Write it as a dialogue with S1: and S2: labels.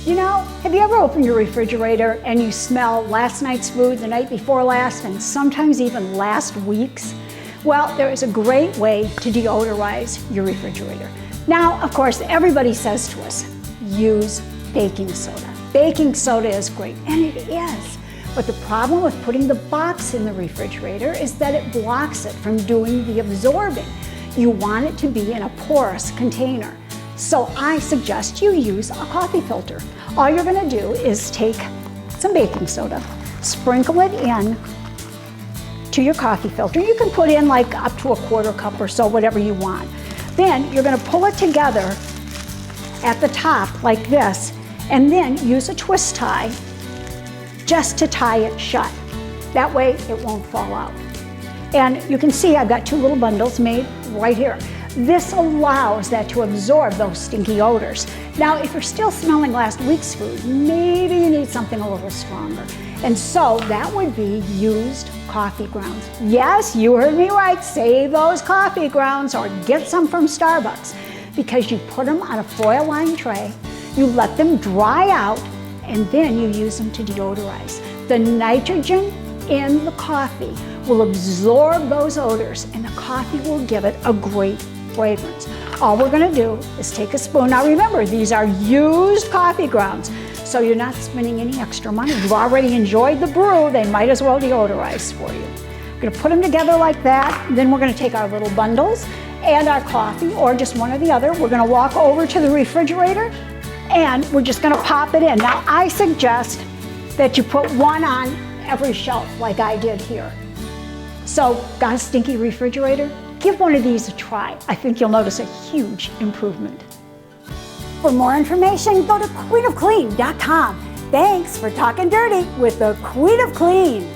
S1: You know, have you ever opened your refrigerator and you smell last night's food, the night before last, and sometimes even last week's? Well, there is a great way to deodorize your refrigerator. Now, of course, everybody says to us, use baking soda. Baking soda is great, and it is. But the problem with putting the box in the refrigerator is that it blocks it from doing the absorbing. You want it to be in a porous container. So I suggest you use a coffee filter. All you're gonna do is take some baking soda, sprinkle it in to your coffee filter. You can put in like up to a quarter cup or so, whatever you want. Then you're gonna pull it together at the top like this, and then use a twist tie just to tie it shut. That way it won't fall out. And you can see I've got two little bundles made right here. This allows that to absorb those stinky odors. Now, if you're still smelling last week's food, maybe you need something a little stronger. And so that would be used coffee grounds. Yes, you heard me right, save those coffee grounds or get some from Starbucks, because you put them on a foil-lined tray, you let them dry out, and then you use them to deodorize. The nitrogen in the coffee will absorb those odors, and the coffee will give it a great fragrance. All we're gonna do is take a spoon. Now remember, these are used coffee grounds, so you're not spending any extra money. You've already enjoyed the brew, they might as well deodorize for you. We're gonna put them together like that, then we're gonna take our little bundles and our coffee, or just one or the other. We're gonna walk over to the refrigerator and we're just gonna pop it in. Now I suggest that you put one on every shelf like I did here. So, got a stinky refrigerator? Give one of these a try. I think you'll notice a huge improvement. For more information, go to queenofclean.com. Thanks for talking dirty with the Queen of Clean.